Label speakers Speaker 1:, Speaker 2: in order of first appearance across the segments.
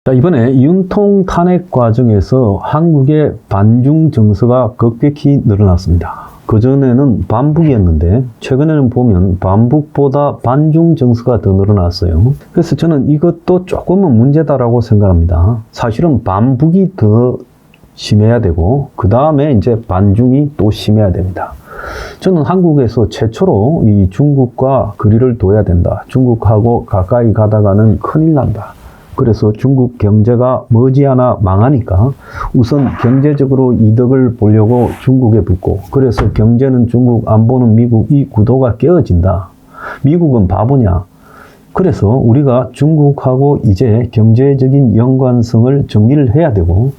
Speaker 1: 자, 이번에 윤통 탄핵 과정에서 한국의 반중 정서가 급격히 늘어났습니다. 그전에는 반북이었는데 최근에는 보면 반북보다 반중 정서가 더 늘어났어요. 그래서 저는 이것도 조금은 문제다라고 생각합니다. 사실은 반북이 더 심해야 되고 그 다음에 이제 반중이 또 심해야 됩니다. 저는 한국에서 최초로 이 중국과 거리를 둬야 된다. 중국하고 가까이 가다가는 큰일 난다. 그래서 중국 경제가 머지않아 망하니까 우선 경제적으로 이득을 보려고 중국에 붙고, 그래서 경제는 중국, 안보는 미국, 이 구도가 깨어진다. 미국은 바보냐? 그래서 우리가 중국하고 이제 경제적인 연관성을 정리를 해야 되고,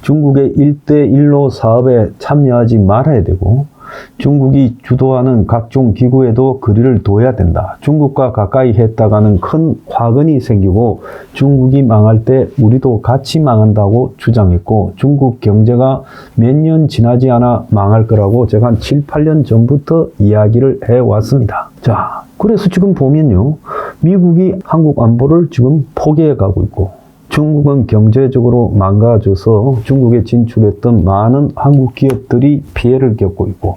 Speaker 1: 중국의 1대1로 사업에 참여하지 말아야 되고, 중국이 주도하는 각종 기구에도 거리를 둬야 된다. 중국과 가까이 했다가는 큰 화근이 생기고 중국이 망할 때 우리도 같이 망한다고 주장했고, 중국 경제가 몇 년 지나지 않아 망할 거라고 제가 한 7, 8년 전부터 이야기를 해왔습니다. 자, 그래서 지금 보면요, 미국이 한국 안보를 지금 포기해 가고 있고, 중국은 경제적으로 망가져서 중국에 진출했던 많은 한국 기업들이 피해를 겪고 있고,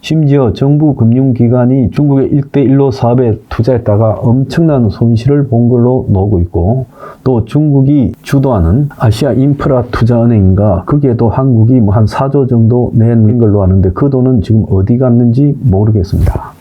Speaker 1: 심지어 정부 금융기관이 중국의 1대1로 사업에 투자했다가 엄청난 손실을 본 걸로 나오고 있고, 또 중국이 주도하는 아시아 인프라 투자은행인가, 거기에도 한국이 뭐 한 4조 정도 낸 걸로 아는데 그 돈은 지금 어디 갔는지 모르겠습니다.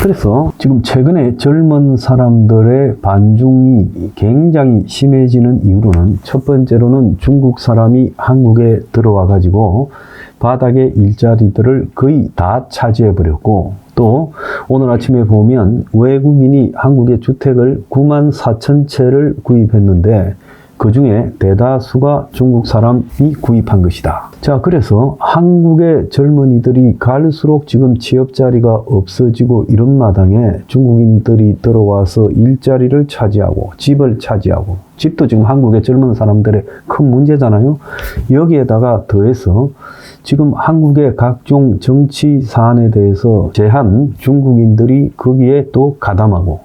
Speaker 1: 그래서 지금 최근에 젊은 사람들의 반중이 굉장히 심해지는 이유로는, 첫 번째로는 중국 사람이 한국에 들어와 가지고 바닥의 일자리들을 거의 다 차지해 버렸고, 또 오늘 아침에 보면 외국인이 한국의 주택을 94,000채를 구입했는데 그 중에 대다수가 중국 사람이 구입한 것이다. 자, 그래서 한국의 젊은이들이 갈수록 지금 취업자리가 없어지고 이런 마당에 중국인들이 들어와서 일자리를 차지하고 집을 차지하고, 집도 지금 한국의 젊은 사람들의 큰 문제잖아요. 여기에다가 더해서 지금 한국의 각종 정치 사안에 대해서 제한 중국인들이 거기에 또 가담하고,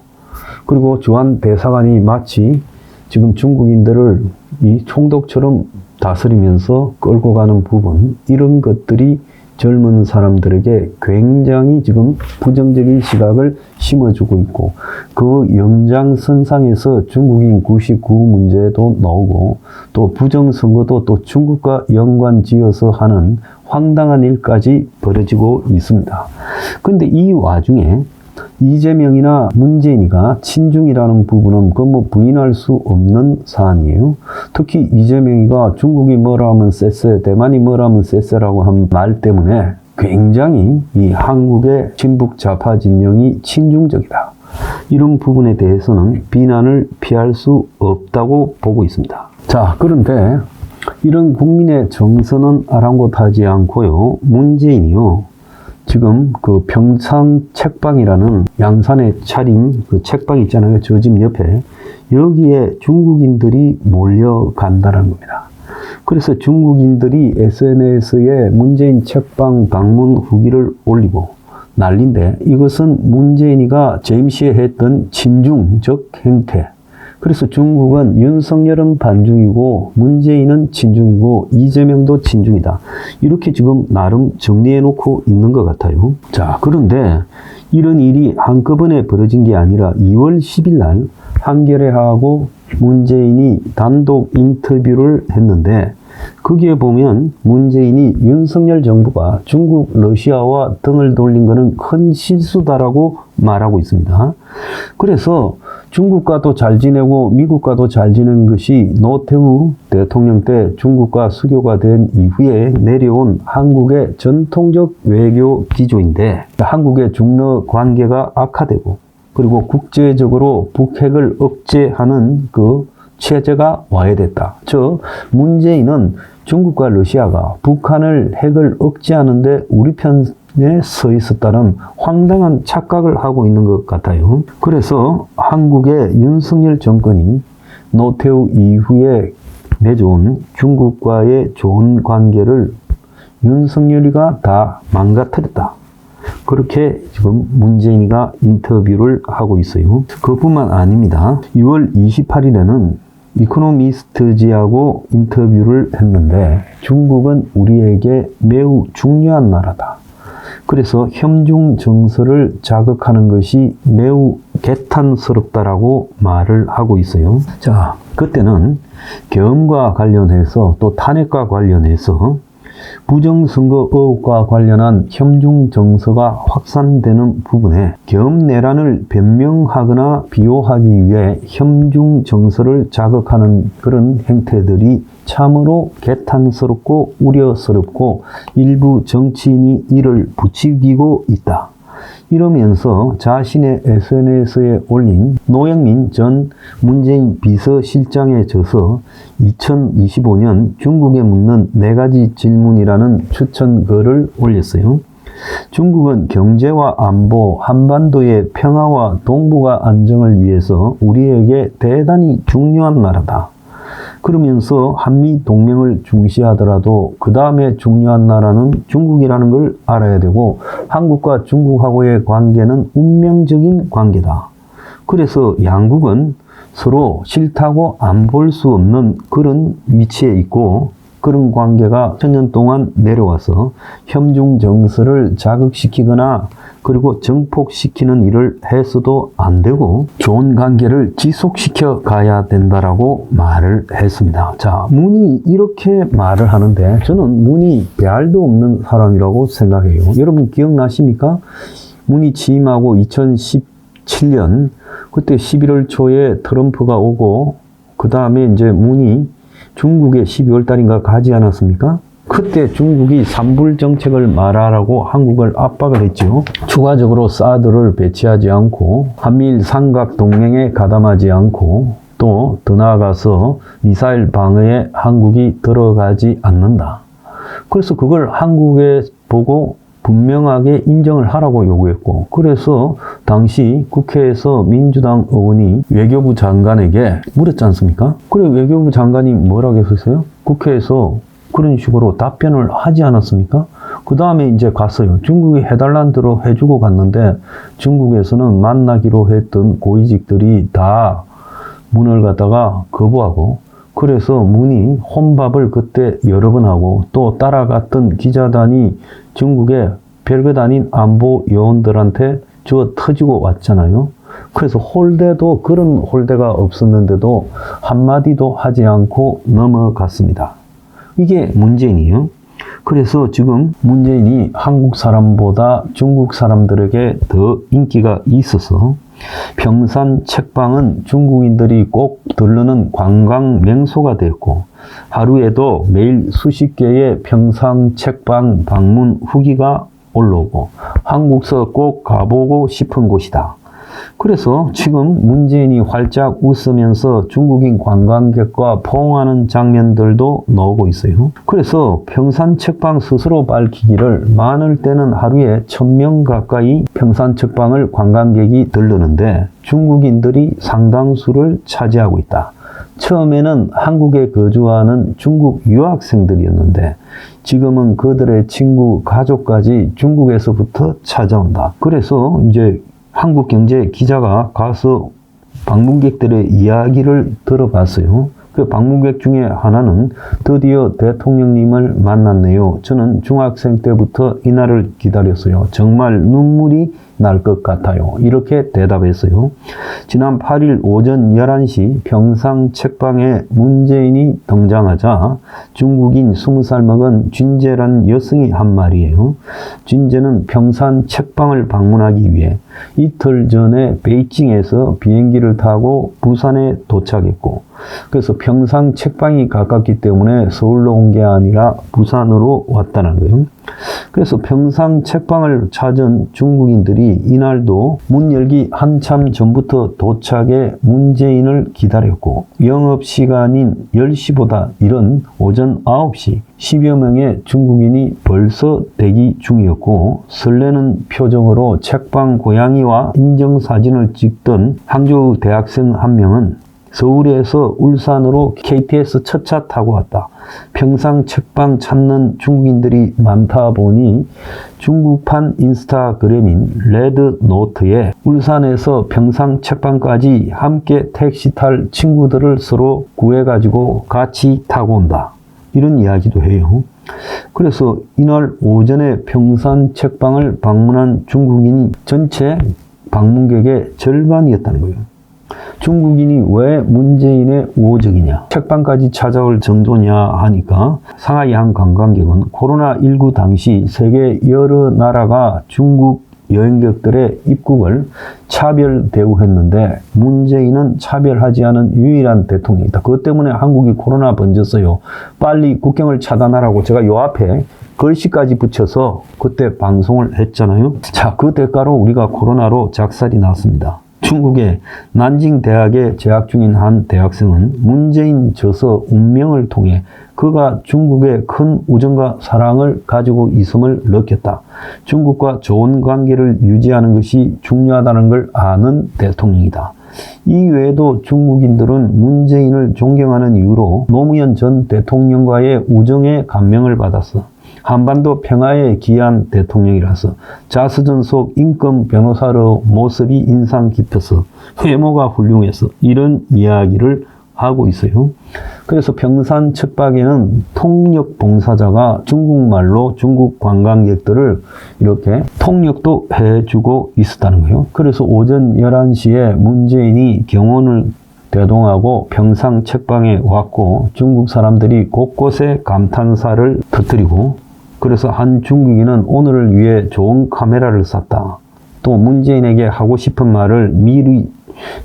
Speaker 1: 그리고 주한 대사관이 마치 지금 중국인들을 이 총독처럼 다스리면서 끌고 가는 부분, 이런 것들이 젊은 사람들에게 굉장히 지금 부정적인 시각을 심어주고 있고, 그 연장선상에서 중국인 99 문제도 나오고, 또 부정선거도 또 중국과 연관지어서 하는 황당한 일까지 벌어지고 있습니다. 그런데 이 와중에 이재명이나 문재인이가 친중이라는 부분은 그 뭐 부인할 수 없는 사안이에요. 특히 이재명이가 중국이 뭐라 하면 쎄쎄, 대만이 뭐라 하면 쎄쎄라고 한 말 때문에 굉장히 이 한국의 친북 좌파 진영이 친중적이다. 이런 부분에 대해서는 비난을 피할 수 없다고 보고 있습니다. 자, 그런데 이런 국민의 정서는 아랑곳하지 않고요, 문재인이요, 지금 그 평산 책방이라는 양산에 차린 그 책방 있잖아요. 저 집 옆에. 여기에 중국인들이 몰려간다는 겁니다. 그래서 중국인들이 SNS에 문재인 책방 방문 후기를 올리고 난리인데, 이것은 문재인이가 재임시에 했던 친중적 행태. 그래서 중국은 윤석열은 반중이고 문재인은 친중이고 이재명도 친중이다. 이렇게 지금 나름 정리해 놓고 있는 것 같아요. 자, 그런데 이런 일이 한꺼번에 벌어진 게 아니라 2월 10일 날 한겨레하고 문재인이 단독 인터뷰를 했는데, 거기에 보면 문재인이 윤석열 정부가 중국, 러시아와 등을 돌린 것은 큰 실수다라고 말하고 있습니다. 그래서 중국과도 잘 지내고 미국과도 잘 지낸 것이 노태우 대통령 때 중국과 수교가 된 이후에 내려온 한국의 전통적 외교 기조인데, 한국의 중러 관계가 악화되고, 그리고 국제적으로 북핵을 억제하는 그 체제가 와해됐다. 즉, 문재인은 중국과 러시아가 북한을 핵을 억제하는데 우리 편에 서 있었다는 황당한 착각을 하고 있는 것 같아요. 그래서 한국의 윤석열 정권이 노태우 이후에 맺어온 중국과의 좋은 관계를 윤석열이가 다 망가뜨렸다. 그렇게 지금 문재인이가 인터뷰를 하고 있어요. 그뿐만 아닙니다. 6월 28일에는 이코노미스트지하고 인터뷰를 했는데 중국은 우리에게 매우 중요한 나라다. 그래서 현중 정서를 자극하는 것이 매우 개탄스럽다라고 말을 하고 있어요. 자, 그때는 계엄과 관련해서 또 탄핵과 관련해서 부정선거 의혹과 관련한 현중 정서가 확산되는 부분에 계엄 내란을 변명하거나 비호하기 위해 현중 정서를 자극하는 그런 행태들이 참으로 개탄스럽고 우려스럽고 일부 정치인이 이를 부추기고 있다. 이러면서 자신의 SNS에 올린 노영민 전 문재인 비서실장에 져서 2025년 중국에 묻는 4가지 질문이라는 추천글을 올렸어요. 중국은 경제와 안보, 한반도의 평화와 동북아 안정을 위해서 우리에게 대단히 중요한 나라다. 그러면서 한미 동맹을 중시하더라도 그 다음에 중요한 나라는 중국이라는 걸 알아야 되고 한국과 중국하고의 관계는 운명적인 관계다. 그래서 양국은 서로 싫다고 안 볼 수 없는 그런 위치에 있고 그런 관계가 천년 동안 내려와서 현중 정서를 자극시키거나 그리고 정폭시키는 일을 해서도 안 되고 좋은 관계를 지속시켜 가야 된다라고 말을 했습니다. 자, 문이 이렇게 말을 하는데 저는 문이 배알도 없는 사람이라고 생각해요. 여러분 기억나십니까? 문이 취임하고 2017년 그때 11월 초에 트럼프가 오고 그 다음에 이제 문이 중국에 12월 달인가 가지 않았습니까? 그때 중국이 산불 정책을 말하라고 한국을 압박을 했죠. 추가적으로 사드를 배치하지 않고 한미일 삼각 동맹에 가담하지 않고 또 더 나아가서 미사일 방어에 한국이 들어가지 않는다. 그래서 그걸 한국에 보고 분명하게 인정을 하라고 요구했고 그래서 당시 국회에서 민주당 의원이 외교부 장관에게 물었지 않습니까? 그래 외교부 장관이 뭐라고 했었어요? 국회에서 그런 식으로 답변을 하지 않았습니까? 그 다음에 이제 갔어요. 중국이 해달라는 대로 해주고 갔는데 중국에서는 만나기로 했던 고위직들이 다 문을 갖다가 거부하고 그래서 문이 혼밥을 그때 여러 번 하고 또 따라갔던 기자단이 중국의 별것 아닌 안보 요원들한테 주워 터지고 왔잖아요. 그래서 홀대도 그런 홀대가 없었는데도 한마디도 하지 않고 넘어갔습니다. 이게 문재인이에요. 그래서 지금 문재인이 한국 사람보다 중국 사람들에게 더 인기가 있어서 평산 책방은 중국인들이 꼭 들르는 관광 명소가 되었고 하루에도 매일 수십 개의 평산 책방 방문 후기가 올라오고 한국서 꼭 가보고 싶은 곳이다. 그래서 지금 문재인이 활짝 웃으면서 중국인 관광객과 포옹하는 장면들도 나오고 있어요. 그래서 평산 책방 스스로 밝히기를 많을 때는 하루에 1000명 가까이 평산 책방을 관광객이 들르는데 중국인들이 상당수를 차지하고 있다. 처음에는 한국에 거주하는 중국 유학생들이었는데 지금은 그들의 친구, 가족까지 중국에서부터 찾아온다. 그래서 이제 한국경제 기자가 가서 방문객들의 이야기를 들어봤어요. 그 방문객 중에 하나는 드디어 대통령님을 만났네요. 저는 중학생 때부터 이날을 기다렸어요. 정말 눈물이 날 것 같아요. 이렇게 대답했어요. 지난 8일 오전 11시 평상 책방에 문재인이 등장하자 중국인 20살 먹은 쥔재란 여성이 한 말이에요. 쥔재는 평산 책방을 방문하기 위해 이틀 전에 베이징에서 비행기를 타고 부산에 도착했고 그래서 평상 책방이 가깝기 때문에 서울로 온 게 아니라 부산으로 왔다는 거예요. 그래서 평상 책방을 찾은 중국인들이 이날도 문 열기 한참 전부터 도착해 문재인을 기다렸고 영업시간인 10시보다 이른 오전 9시 10여 명의 중국인이 벌써 대기 중이었고 설레는 표정으로 책방 고양이와 인증사진을 찍던 항저우 대학생 한 명은 서울에서 울산으로 KTX 첫 차 타고 왔다. 평상 책방 찾는 중국인들이 많다 보니 중국판 인스타그램인 레드노트에 울산에서 평상 책방까지 함께 택시 탈 친구들을 서로 구해가지고 같이 타고 온다. 이런 이야기도 해요. 그래서 이날 오전에 평산 책방을 방문한 중국인이 전체 방문객의 절반이었다는 거예요. 중국인이 왜 문재인의 우호적이냐, 책방까지 찾아올 정도냐 하니까 상하이 한 관광객은 코로나19 당시 세계 여러 나라가 중국 여행객들의 입국을 차별 대우했는데 문재인은 차별하지 않은 유일한 대통령이다. 그것 때문에 한국이 코로나 번졌어요. 빨리 국경을 차단하라고 제가 요 앞에 글씨까지 붙여서 그때 방송을 했잖아요. 자, 그 대가로 우리가 코로나로 작살이 났습니다. 중국의 난징 대학에 재학 중인 한 대학생은 문재인 저서 운명을 통해 그가 중국에 큰 우정과 사랑을 가지고 있음을 느꼈다. 중국과 좋은 관계를 유지하는 것이 중요하다는 걸 아는 대통령이다. 이 외에도 중국인들은 문재인을 존경하는 이유로 노무현 전 대통령과의 우정에 감명을 받았어. 한반도 평화에 기여한 대통령이라서 자서전 속 인권 변호사로 모습이 인상 깊어서 외모가 훌륭해서 이런 이야기를 하고 있어요. 그래서 평산 책방에는 통역 봉사자가 중국말로 중국 관광객들을 이렇게 통역도 해주고 있었다는 거예요. 그래서 오전 11시에 문재인이 경호를 대동하고 평상 책방에 왔고 중국 사람들이 곳곳에 감탄사를 터뜨리고 그래서 한 중국인은 오늘을 위해 좋은 카메라를 샀다. 또 문재인에게 하고 싶은 말을 미리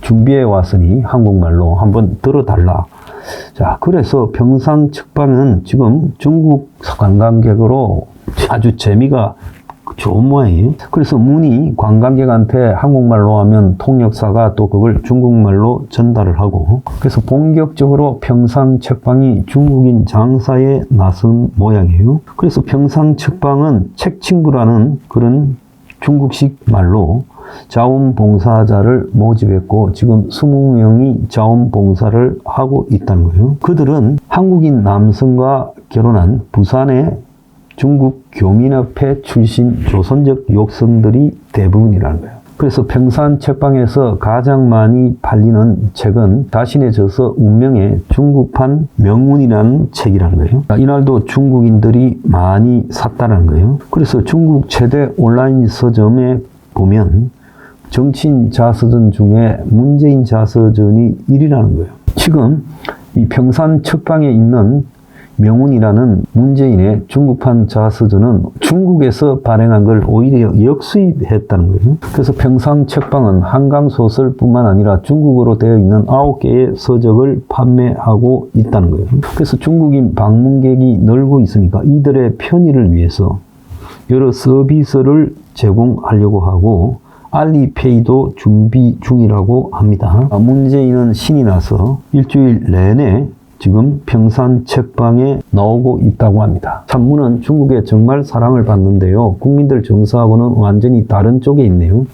Speaker 1: 준비해 왔으니 한국말로 한번 들어달라. 자, 그래서 평상 책방은 지금 중국 관광객으로 아주 재미가 좋은 모양이에요. 그래서 문의 관광객한테 한국말로 하면 통역사가 또 그걸 중국말로 전달을 하고 그래서 본격적으로 평상 책방이 중국인 장사에 나선 모양이에요. 그래서 평상 책방은 책친구라는 그런 중국식 말로 자원봉사자를 모집했고 지금 20명이 자원봉사를 하고 있다는 거예요. 그들은 한국인 남성과 결혼한 부산의 중국 교민협회 출신 조선족 욕성들이 대부분이라는 거예요. 그래서 평산 책방에서 가장 많이 팔리는 책은 자신의 저서 운명의 중국판 명운이라는 책이라는 거예요. 이날도 중국인들이 많이 샀다는 거예요. 그래서 중국 최대 온라인 서점에 보면 정치인 자서전 중에 문재인 자서전이 1위라는 거예요. 지금 이 평산 책방에 있는 명운이라는 문재인의 중국판 자서전은 중국에서 발행한 걸 오히려 역수입했다는 거예요. 그래서 평상 책방은 한강 소설뿐만 아니라 중국어로 되어 있는 9개의 서적을 판매하고 있다는 거예요. 그래서 중국인 방문객이 늘고 있으니까 이들의 편의를 위해서 여러 서비스를 제공하려고 하고 알리페이도 준비 중이라고 합니다. 문재인은 신이 나서 일주일 내내 지금 평산 책방에 나오고 있다고 합니다. 산문은 중국에 정말 사랑을 받는데요. 국민들 정서하고는 완전히 다른 쪽에 있네요.